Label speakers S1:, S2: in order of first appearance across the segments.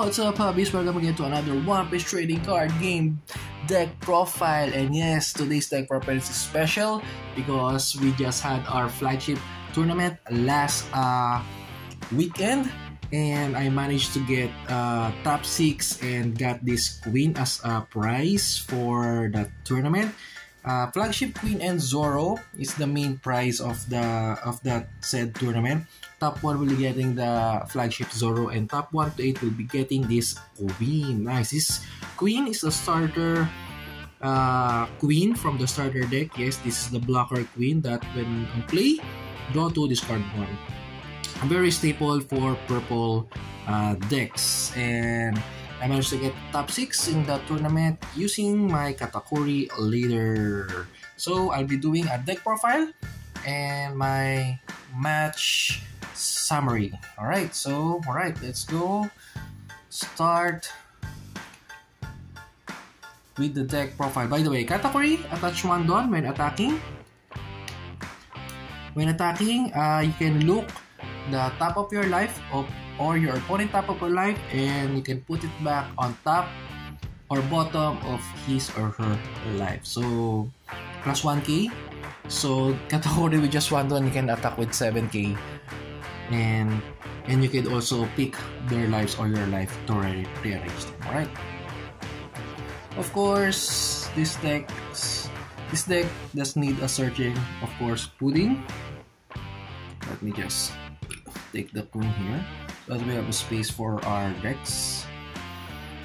S1: What's up, Hobbyist? Welcome again to another one-piece trading card game deck profile. And yes, today's deck profile is special because we just had our flagship tournament last weekend, and I managed to get top 6 and got this queen as a prize for the tournament. Flagship Queen and Zoro is the main prize of that said tournament. Top 1 will be getting the flagship Zoro, and top 1 to 8 will be getting this queen. Nice. This queen is a starter queen from the starter deck. Yes, this is the blocker queen that when on play, draw 2, discard 1. A very staple for purple decks, and I managed to get top 6 in the tournament using my Katakuri Leader. So I'll be doing a deck profile and my match summary. Alright, let's go. Start with the deck profile. By the way, Katakuri, attach 1 Don when attacking. When attacking, you can look the top of your life or your opponent top of your life, and you can put it back on top or bottom of his or her life. So plus 1k. So Katakuri with just 1 Don, you can attack with 7k. And you can also pick their lives or your life to rearrange them. Alright. Of course, this deck does need a searching, of course, pudding. Let me just take the queen here so that we have a space for our decks.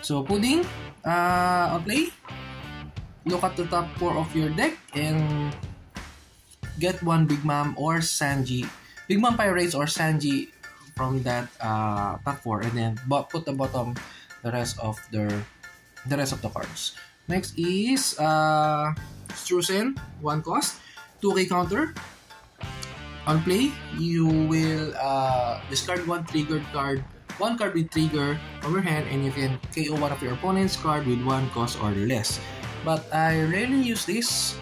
S1: So pudding, I'll play. Look at the top 4 of your deck and get 1 Big Mom or Sanji. Big Mom Pirates or Sanji from that top 4, and then put the bottom the rest of the cards. Next is Streusen, 1 cost, 2k counter. On play, you will discard 1 triggered card, 1 card with trigger from your hand, and you can KO one of your opponent's card with 1 cost or less. But I rarely use this.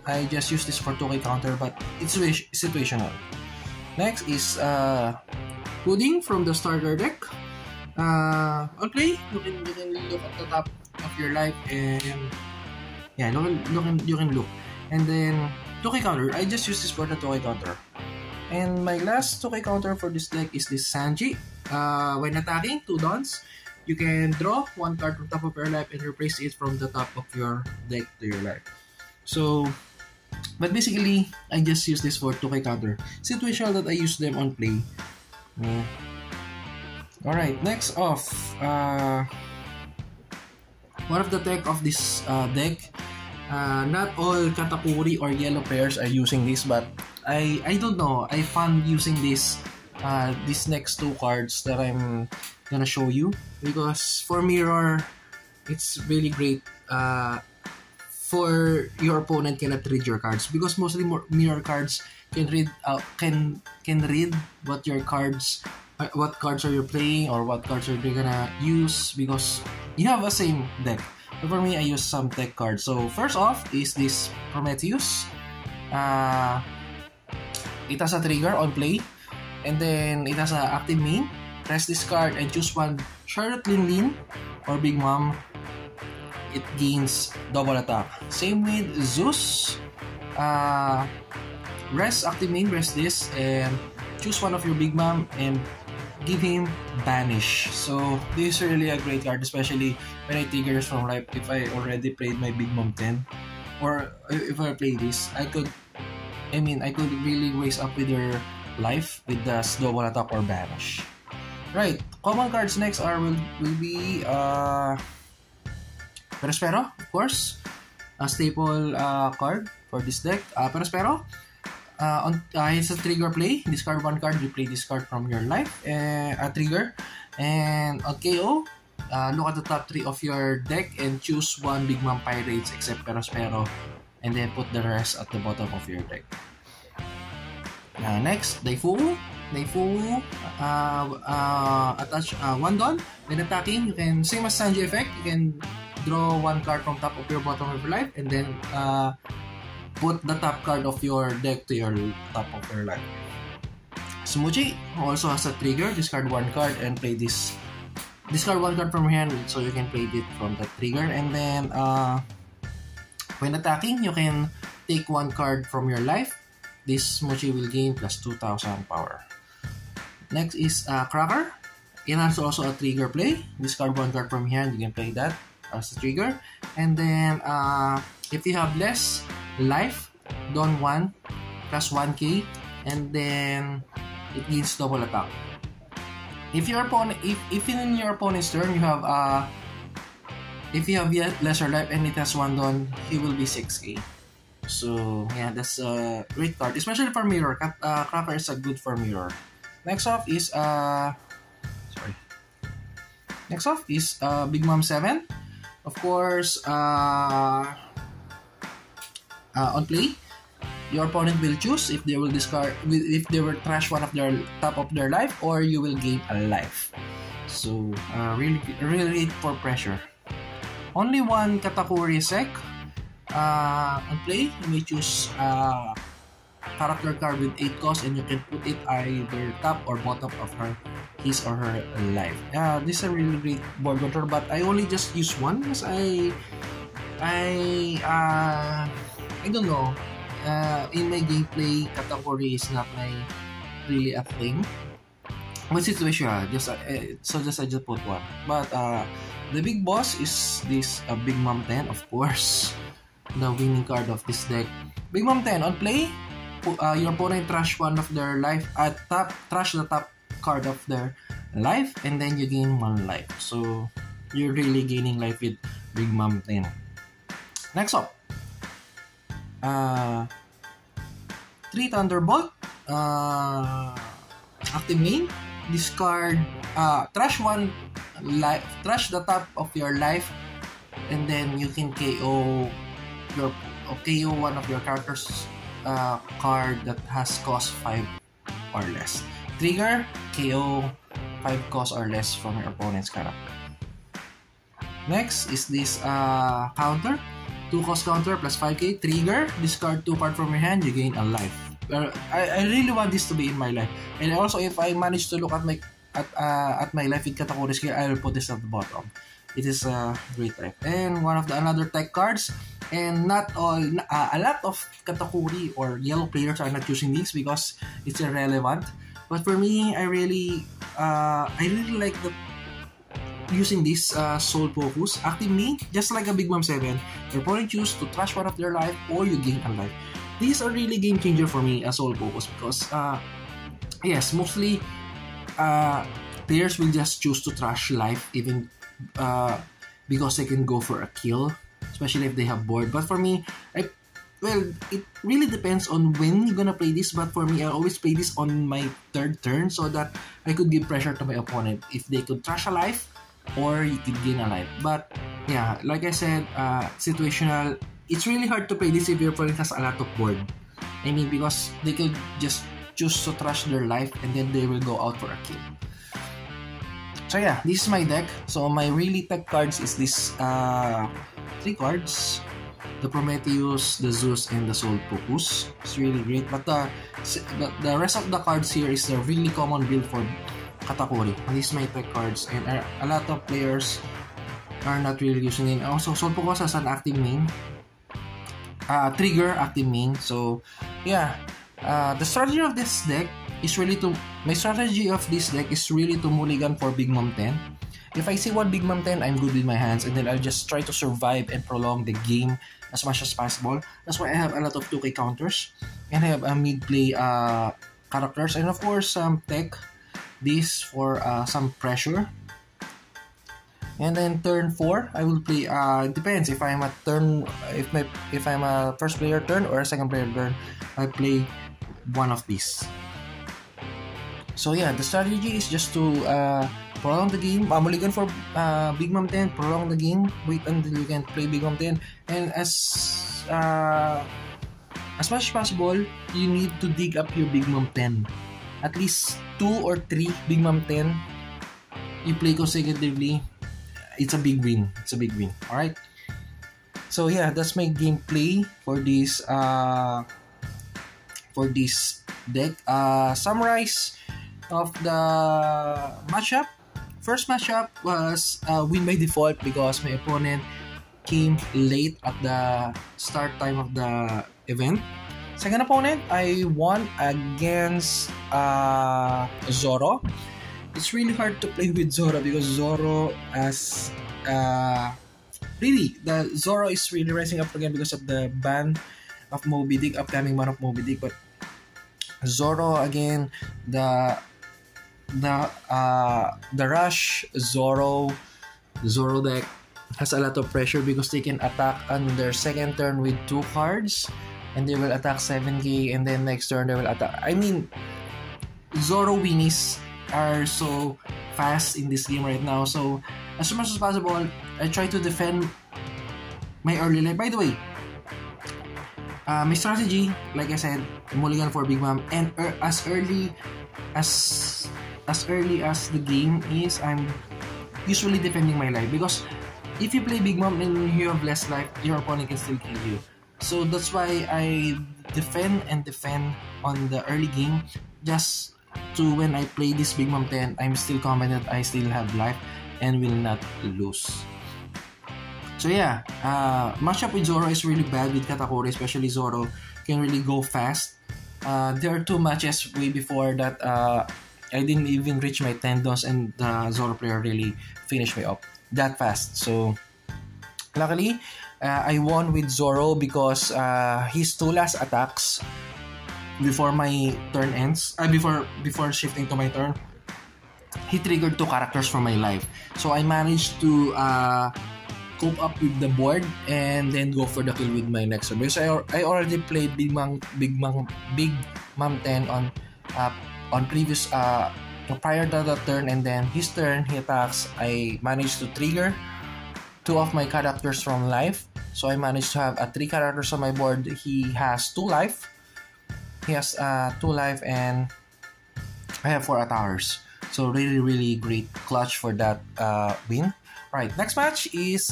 S1: I just use this for 2k counter, but it's situational. Next is pudding from the starter deck. On play, you can look at the top of your life, and yeah, you can look. And then 2k counter, I just use this for the 2k counter. And my last 2k counter for this deck is this Sanji. When attacking 2 Dons, you can draw 1 card from top of your life and replace it from the top of your deck to your life. So, but basically, I just use this for 2k counter. Situational that I use them on play. Alright, next off, one of the tech of this deck. Not all Katakuri or yellow players are using this, but I don't know. I found using this these next 2 cards that I'm gonna show you, because for mirror, it's really great. For your opponent cannot read your cards, because mostly mirror cards can read what your cards, what cards are you playing or what cards are they gonna use, because you have the same deck. But for me, I use some tech cards. So first off is this Prometheus. It has a trigger on play, and then it has an active main. Press this card and choose 1 Charlotte Linlin or Big Mom. It gains double attack. Same with Zeus. Rest active main, rest this, and choose 1 of your Big Mom and give him banish. So this is really a great card, especially when I trigger from life. If I already played my Big Mom 10, or if I play this, I could really raise up with your life with the double attack or banish. Right, common cards next will be Perospero, of course, a staple card for this deck. Perospero, it's a trigger play. Discard 1 card, replay this card from your life, a trigger. And on KO, look at the top 3 of your deck and choose 1 Big Mom Pirates except Perospero, and then put the rest at the bottom of your deck. Next, Daifuku. Attach 1 Don. When attacking, you can, same as Sanji effect, you can draw 1 card from top of your bottom of your life, and then put the top card of your deck to your top of your life. Smoothie also has a trigger. Discard 1 card and play this discard one card from your hand so you can play it from the trigger. And then when attacking, you can take one card from your life. This Smoothie will gain plus 2000 power. Next is Cracker. It has also a trigger play. Discard one card from your hand, you can play that as a trigger. And then if you have less life, don 1 plus 1k, and then it gains double attack. If your opponent, if in your opponent's turn you have if you have yet lesser life and it has 1 don, he will be 6k. So yeah, that's a great card, especially for mirror. Cracker is a good for mirror. Next off is Big Mom 7. Of course, on play, your opponent will choose if they will discard, if they will trash one of their top of their life, or you will gain a life. So really great for pressure. Only one Katakuri sec. On play, you may choose character card with 8 cost, and you can put it either top or bottom of his or her life. This is a really great board control, but I only just use one because I don't know. In my gameplay, Katakuri is not really a thing. What situation? I just put one. But the big boss is this Big Mom 10, of course, the winning card of this deck. Big Mom 10 on play. Your opponent trash one of their life at top, trash the top card of their life, and then you gain 1 life. So you're really gaining life with Big Mom 10. Next up, 3 Thunderbolt. Active main. Discard, trash one life, trash the top of your life, and then you can KO one of your characters card that has cost 5 or less. Trigger, KO 5 cost or less from your opponent's character. Next is this counter. 2 cost counter plus 5k. Trigger, discard 2 cards from your hand, you gain a life. I really want this to be in my life. And also, if I manage to look at my life with Katakuri skill, I will put this at the bottom. It is a great life. And one of the another tech cards. And not all, a lot of Katakuri or yellow players are not using these because it's irrelevant. But for me, I really like using this Soul Pocus. Active main, just like a Big Mom 7, your opponent choose to trash one of their life or you gain a life. These are really game changer for me as Soul Pocus because yes, mostly players will just choose to trash life even because they can go for a kill, especially if they have board. But for me, well, it really depends on when you're gonna play this, but for me, I always play this on my 3rd turn so that I could give pressure to my opponent if they could trash a life or you could gain a life. But yeah, like I said, situational. It's really hard to play this if your opponent has a lot of board. I mean, because they could just choose to trash their life and then they will go out for a kill. So yeah, this is my deck. So my really tech cards is this 3 cards. The Prometheus, the Zeus, and the Soul Pocus. It's really great. But the rest of the cards here is a really common build for Katakuri. And these are my tech cards. And a lot of players are not really using it. Also, Soul Pocus has an active main. Trigger, active main. So, yeah. The strategy of this deck is really to... My strategy of this deck is really to mulligan for Big Mom 10. If I see one Big Mom 10, I'm good with my hands. And then I'll just try to survive and prolong the game as much as possible. That's why I have a lot of 2k counters. And I have a mid-play characters. And of course, some tech. This for some pressure. And then turn 4, I will play. It depends if I'm a turn, if I'm a first player turn or a second player turn, I play one of these. So yeah, the strategy is just to prolong the game. Mulligan for Big Mom 10, prolong the game, wait until you can play Big Mom 10, and as much as possible, you need to dig up your Big Mom 10. At least 2 or 3 Big Mom 10 you play consecutively. It's a big win. It's a big win. Alright. So yeah, that's my gameplay for this deck. Summarize of the matchup First matchup was win by default because my opponent came late at the start time of the event. Second opponent, I won against Zoro. It's really hard to play with Zoro because Zoro has the Zoro is really rising up again because of the ban of Moby Dick, upcoming ban of Moby Dick. But Zoro again, the rush Zoro deck has a lot of pressure because they can attack on their second turn with 2 cards and they will attack 7k, and then next turn they will attack. I mean, Zoro winnies are so fast in this game right now, so as much as possible I try to defend my early life. By the way, my strategy, like I said, mulligan for Big Mom, and as early as the game is, I'm usually defending my life because if you play Big Mom and you have less life, your opponent can still kill you. So that's why I defend on the early game, just to when I play this Big Mom 10, I'm still confident I still have life and will not lose. So yeah, matchup with Zoro is really bad with Katakuri, especially Zoro can really go fast. There are 2 matches way before that I didn't even reach my tendons and the Zoro player really finished me up that fast. So luckily, I won with Zoro because his 2 last attacks before my turn ends, before shifting to my turn, he triggered 2 characters from my life. So I managed to cope up with the board and then go for the kill with my next turn. Because I already played Big Mom 10 on previous prior to the turn, and then his turn he attacks. I managed to trigger 2 of my characters from life, so I managed to have 3 characters on my board. He has 2 life. He has 2 life, and I have 4 attackers. So really great clutch for that win. Right, next match is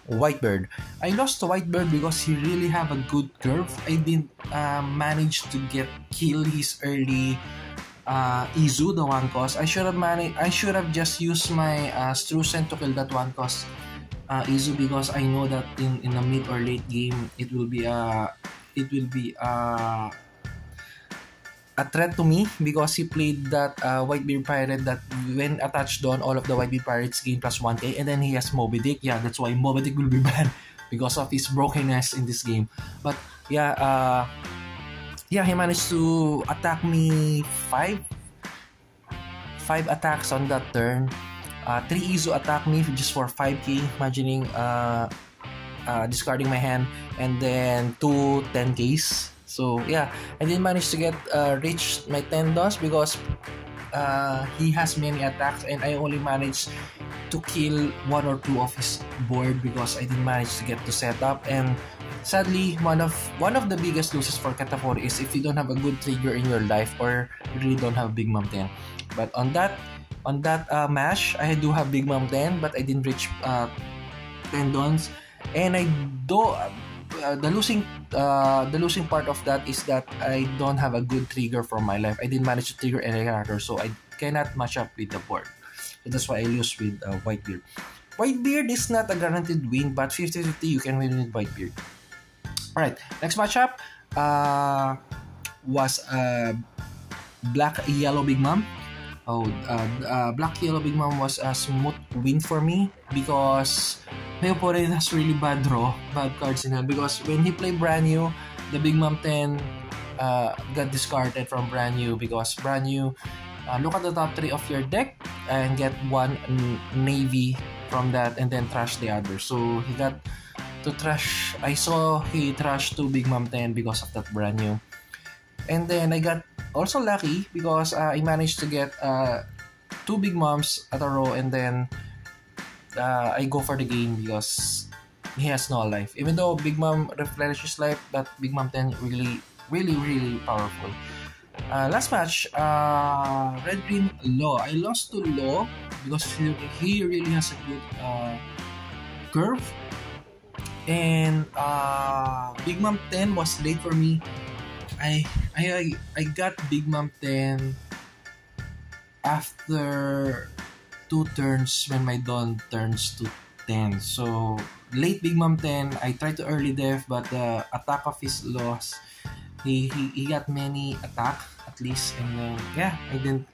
S1: Whitebird. I lost to Whitebird because he really have a good curve. I didn't manage to kill his early Izu, the 1 cost. I should have just used my Streusen to kill that 1 cost Izu, because I know that in the mid or late game it will be a threat to me, because he played that Whitebeard Pirate that when attached on, all of the Whitebeard Pirates gain plus 1k, and then he has Moby Dick. Yeah, that's why Moby Dick will be banned because of his brokenness in this game. But yeah, he managed to attack me 5 attacks on that turn. 3 Izu attack me just for 5k, imagining discarding my hand, and then 2 10ks. So yeah, I didn't manage to reach my tendons because he has many attacks, and I only managed to kill 1 or 2 of his board because I didn't manage to get to set up. And sadly, one of the biggest losses for Katakuri is if you don't have a good trigger in your life, or you really don't have Big Mom 10. But on that match, I do have Big Mom 10, but I didn't reach tendons, and the losing part of that is that I don't have a good trigger from my life. I didn't manage to trigger any character, so I cannot match up with the board. So that's why I lose with Whitebeard. Whitebeard is not a guaranteed win, but 50-50 you can win with Whitebeard. Alright, next matchup was Black-Yellow Big Mom. Black-Yellow Big Mom was a smooth win for me because my opponent has really bad cards in hand, because when he played brand new, the Big Mom 10 got discarded from brand new, because brand new look at the top 3 of your deck and get 1 navy from that and then trash the other. So he got to trash. I saw he trashed 2 Big Mom 10 because of that brand new. And then I got also lucky because I managed to get 2 Big Moms at a row, and then I go for the game because he has no life. Even though Big Mom replenishes life, but Big Mom 10 really powerful. Last match, Red Green Law. I lost to Law because he really has a good curve, and Big Mom 10 was late for me. I got Big Mom 10 after 2 turns when my Dawn turns to 10. So late Big Mom 10, I tried to early def, but the attack of his loss, he got many attack at least, and then yeah,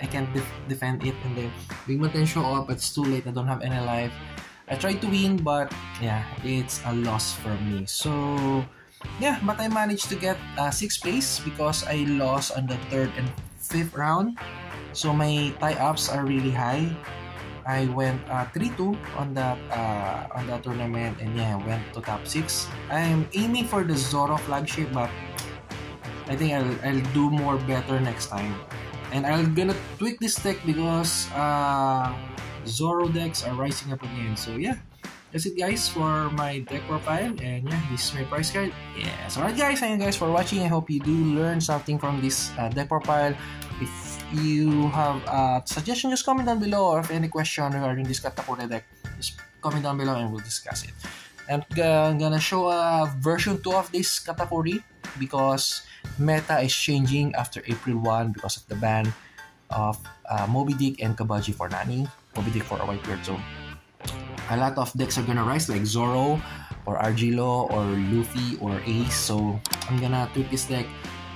S1: I can't defend it, and then Big Mom 10 show up, it's too late, I don't have any life. I tried to win, but yeah, it's a loss for me. So yeah, but I managed to get 6th place because I lost on the 3rd and 5th round. So my tie-ups are really high. I went 3-2 on that tournament, and yeah, went to top 6. I'm aiming for the Zoro flagship, but I think I'll do more better next time. And I'm gonna tweak this deck because Zoro decks are rising up again. So yeah, that's it guys for my deck profile, and yeah, this is my price card. Yes, alright guys, thank you guys for watching. I hope you do learn something from this deck profile. If you have a suggestion, just comment down below, or if any question regarding this Katakuri deck, just comment down below and we'll discuss it. And I'm gonna show a version 2 of this Katakuri because meta is changing after April 1 because of the ban of Moby Dick and Kabaji for Nami, Moby Dick for a white beard. So a lot of decks are gonna rise, like Zoro or Argilo or Luffy or Ace. So I'm gonna tweak this deck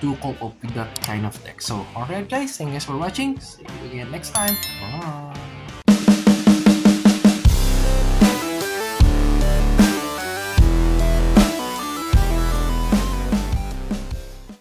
S1: to cope up with that kind of deck. So alright guys, thank you guys for watching. See you again next time. Bye.